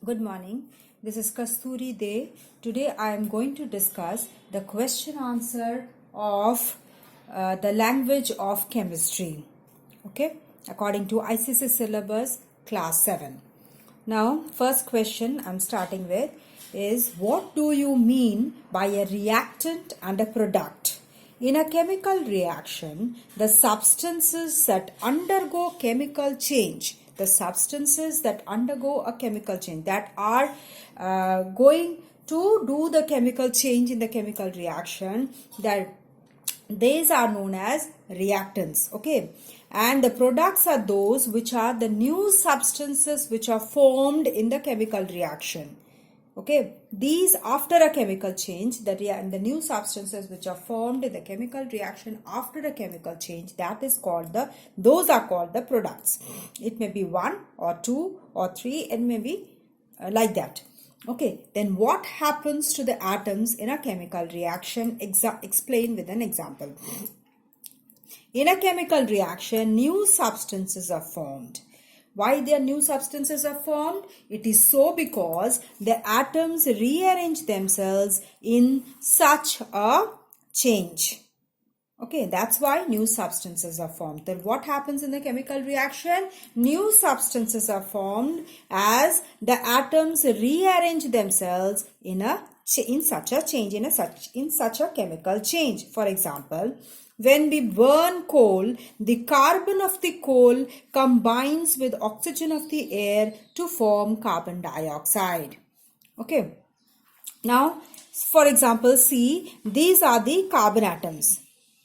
Good morning. This is Kasturi Day. Today I am going to discuss the question answer of the language of chemistry. Okay, according to ICSE syllabus class 7. Now, first question I'm starting with is, what do you mean by a reactant and a product? In a chemical reaction, the substances that undergo chemical change, that are going to do the chemical change in the chemical reaction, that these are known as reactants. Okay, and the products are those which are the new substances which are formed in the chemical reaction. Okay, these after a chemical change, the new substances which are formed in the chemical reaction after a chemical change, those are called the products. It may be 1 or 2 or 3, it may be like that. Okay, then what happens to the atoms in a chemical reaction? Explain with an example. In a chemical reaction, new substances are formed. Why their new substances are formed? It is so because the atoms rearrange themselves in such a change. Okay, that's why new substances are formed. Then what happens in the chemical reaction? New substances are formed as the atoms rearrange themselves in such a chemical change. For example, when we burn coal, the carbon of the coal combines with oxygen of the air to form carbon dioxide. Okay. Now, for example, see, these are the carbon atoms.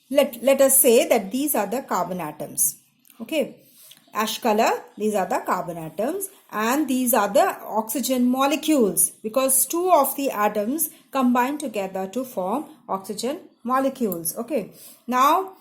Let us say that these are the carbon atoms. Okay. Ash color, these are the carbon atoms, and these are the oxygen molecules, because two of the atoms combine together to form oxygen molecules. Okay, now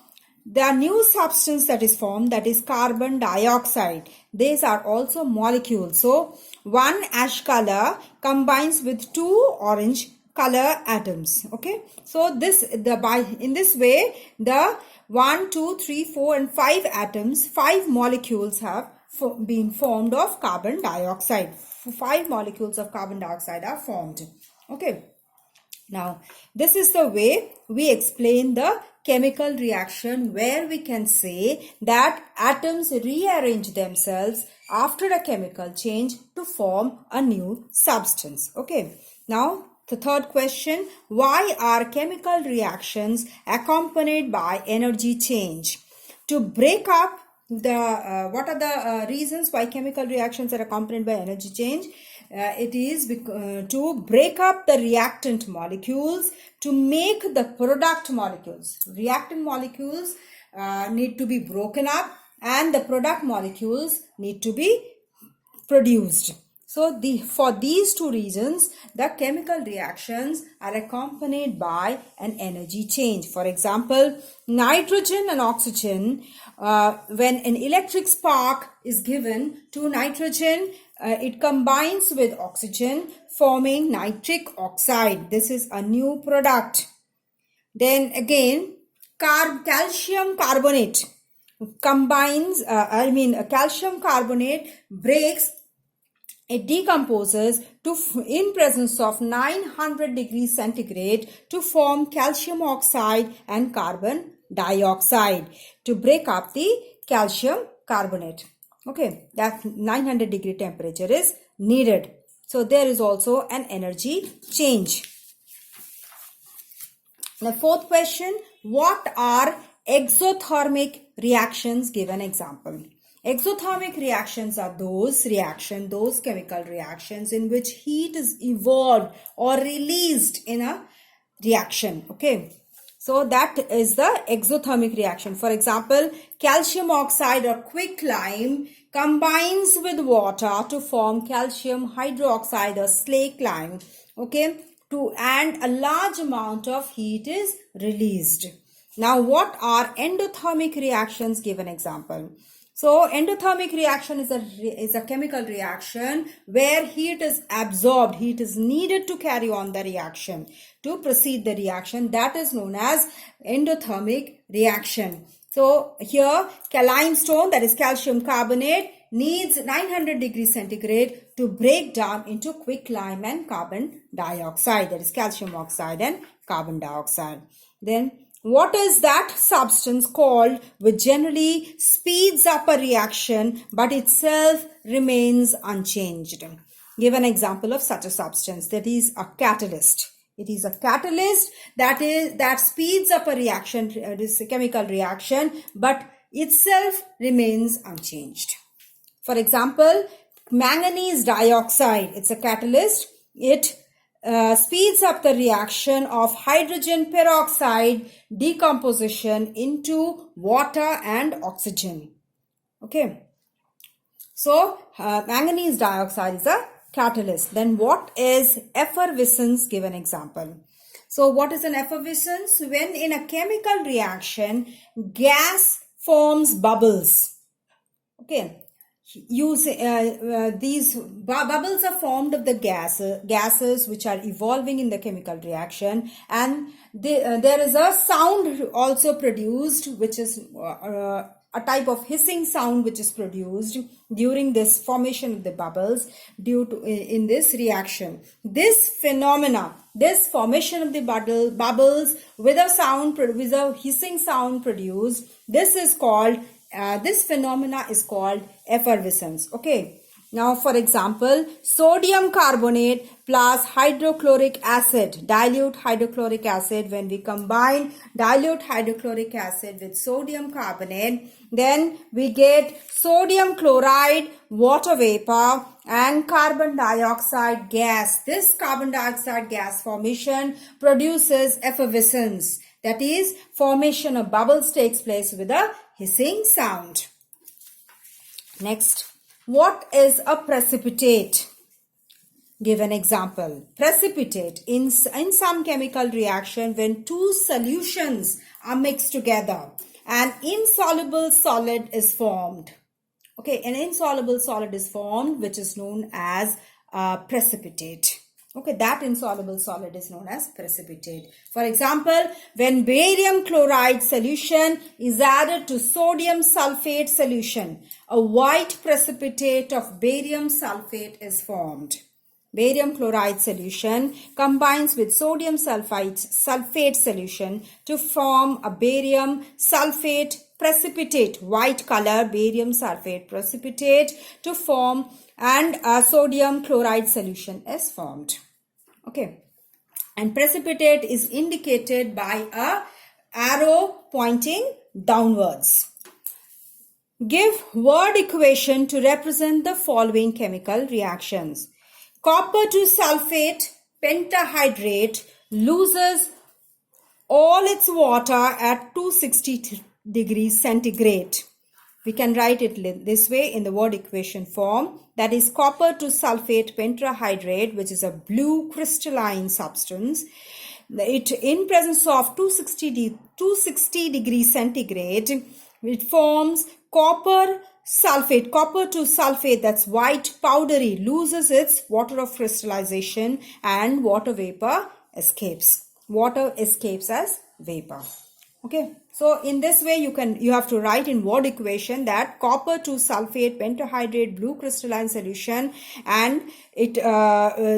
the new substance that is formed, that is carbon dioxide. These are also molecules. So one ash color combines with two orange color atoms. Okay, so in this way the 1, 2, 3, 4 and 5 atoms, 5 molecules have been formed of carbon dioxide. 5 molecules of carbon dioxide are formed. Okay. Now, this is the way we explain the chemical reaction, where we can say that atoms rearrange themselves after a chemical change to form a new substance. Okay. Now, the third question, why are chemical reactions accompanied by energy change? To break up what are the reasons why chemical reactions are accompanied by energy change? It is to break up the reactant molecules to make the product molecules. Reactant molecules need to be broken up and the product molecules need to be produced. So for these two reasons, the chemical reactions are accompanied by an energy change. For example, nitrogen and oxygen, when an electric spark is given to nitrogen, it combines with oxygen, forming nitric oxide. This is a new product. Then again, calcium carbonate combines, calcium carbonate breaks, it decomposes in presence of 900 degrees centigrade to form calcium oxide and carbon dioxide to break up the calcium carbonate. Okay, that 900 degree temperature is needed. So there is also an energy change. The fourth question, what are exothermic reactions? Give an example. Exothermic reactions are those chemical reactions in which heat is evolved or released in a reaction. Okay, so that is the exothermic reaction. For example, calcium oxide or quicklime combines with water to form calcium hydroxide or slake lime. Okay, and a large amount of heat is released. Now, what are endothermic reactions? Give an example. So, endothermic reaction is a chemical reaction where heat is absorbed. Heat is needed to carry on the reaction, to proceed the reaction. That is known as endothermic reaction. So, here limestone, that is calcium carbonate, needs 900 degrees centigrade to break down into quicklime and carbon dioxide, that is calcium oxide and carbon dioxide. Then what is that substance called which generally speeds up a reaction but itself remains unchanged? Give an example of such a substance. That is a catalyst. It is a catalyst that speeds up a reaction, this chemical reaction, but itself remains unchanged. For example, manganese dioxide, it's a catalyst. It speeds up the reaction of hydrogen peroxide decomposition into water and oxygen. Okay. So, manganese dioxide is a catalyst. Then what is effervescence? Give an example. So, what is an effervescence? When in a chemical reaction, gas forms bubbles. Okay. These bubbles are formed of the gases which are evolving in the chemical reaction, and there is a sound also produced, which is a type of hissing sound which is produced during this formation of the bubbles due to in this reaction. This phenomena, this formation of the bubbles with a hissing sound produced, this phenomena is called effervescence. Okay. Now, for example, sodium carbonate plus hydrochloric acid, dilute hydrochloric acid. When we combine dilute hydrochloric acid with sodium carbonate, then we get sodium chloride, water vapor, and carbon dioxide gas. This carbon dioxide gas formation produces effervescence. That is, formation of bubbles takes place with a hissing sound. Next, what is a precipitate? Give an example. Precipitate, in some chemical reaction, when two solutions are mixed together, an insoluble solid is formed. Okay, an insoluble solid is formed, which is known as precipitate. Okay, that insoluble solid is known as precipitate. For example, when barium chloride solution is added to sodium sulfate solution, a white precipitate of barium sulfate is formed. Barium chloride solution combines with sodium sulfate solution to form a barium sulfate precipitate, white color barium sulfate precipitate to form, and a sodium chloride solution is formed. Okay, and precipitate is indicated by a arrow pointing downwards. Give word equation to represent the following chemical reactions. Copper to sulfate pentahydrate loses all its water at 260 degrees centigrade. We can write it this way in the word equation form. That is copper to sulfate pentahydrate, which is a blue crystalline substance. It, in presence of 260 degrees centigrade, it forms copper to sulfate, that's white powdery, loses its water of crystallization and water vapor escapes. Water escapes as vapor. Okay, so in this way you have to write in word equation that copper to sulfate pentahydrate blue crystalline solution, and it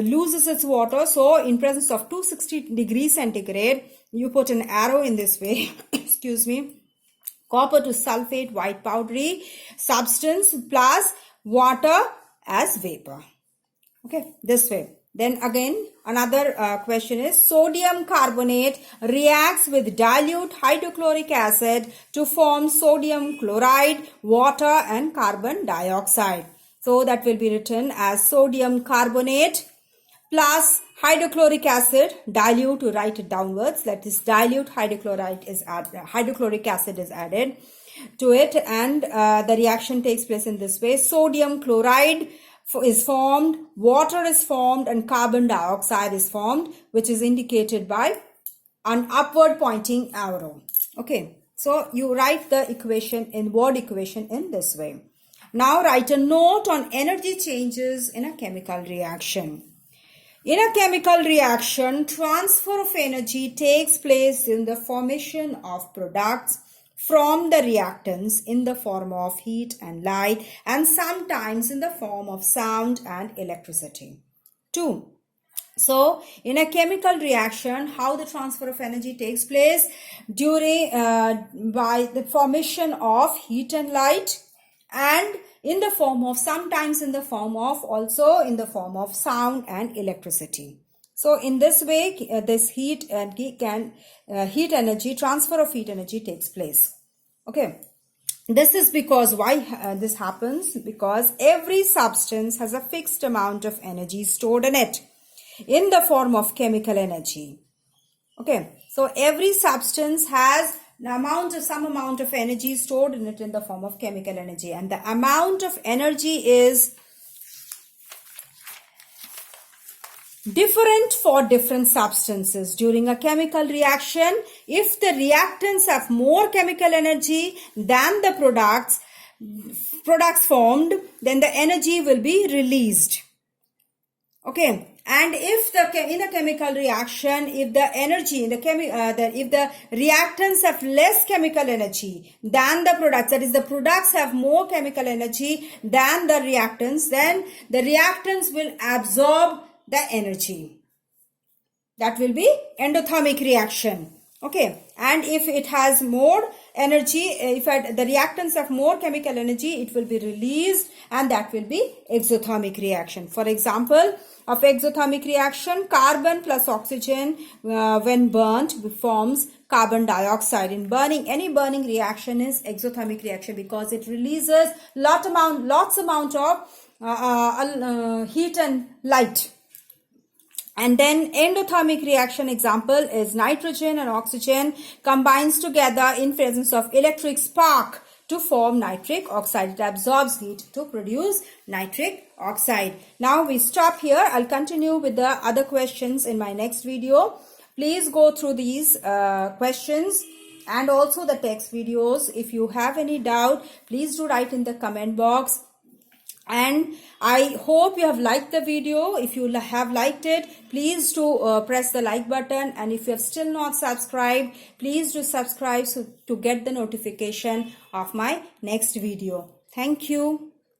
loses its water. So in presence of 260 degrees centigrade, you put an arrow in this way. Excuse me. Copper to sulfate white powdery substance plus water as vapor. Okay, this way. Then again, another question is sodium carbonate reacts with dilute hydrochloric acid to form sodium chloride, water and carbon dioxide. So that will be written as sodium carbonate plus hydrochloric acid, dilute, to write it downwards. That is dilute hydrochloric acid is added to it, and the reaction takes place in this way. Sodium chloride is formed, water is formed, and carbon dioxide is formed, which is indicated by an upward pointing arrow. Okay, so you write the equation in word equation in this way. Now write a note on energy changes in a chemical reaction. In a chemical reaction, transfer of energy takes place in the formation of products from the reactants in the form of heat and light, and sometimes in the form of sound and electricity. 2. So, in a chemical reaction, how the transfer of energy takes place during by the formation of heat and light, and in the form of sometimes in the form of also in the form of sound and electricity. So, in this way, this heat energy transfer of heat energy takes place. Okay. This is because why this happens, because every substance has a fixed amount of energy stored in it in the form of chemical energy. Okay, so every substance has some amount of energy stored in it in the form of chemical energy, and the amount of energy is different for different substances during a chemical reaction. If the reactants have more chemical energy than the products formed, then the energy will be released. Okay, and if in a chemical reaction, if the energy in the if the reactants have less chemical energy than the products, that is, the products have more chemical energy than the reactants, then the reactants will absorb the energy. That will be endothermic reaction. Okay, and if it has more energy, if the reactants have more chemical energy, it will be released, and that will be exothermic reaction. For example, of exothermic reaction, carbon plus oxygen when burnt forms carbon dioxide. In any burning reaction is exothermic reaction, because it releases lots amount of heat and light. And then endothermic reaction example is nitrogen and oxygen combines together in presence of electric spark to form nitric oxide. It absorbs heat to produce nitric oxide. Now we stop here. I'll continue with the other questions in my next video. Please go through these questions and also the text videos. If you have any doubt, please do write in the comment box. And I hope you have liked the video. If you have liked it, please do press the like button. And if you have still not subscribed, please do subscribe to get the notification of my next video. Thank you.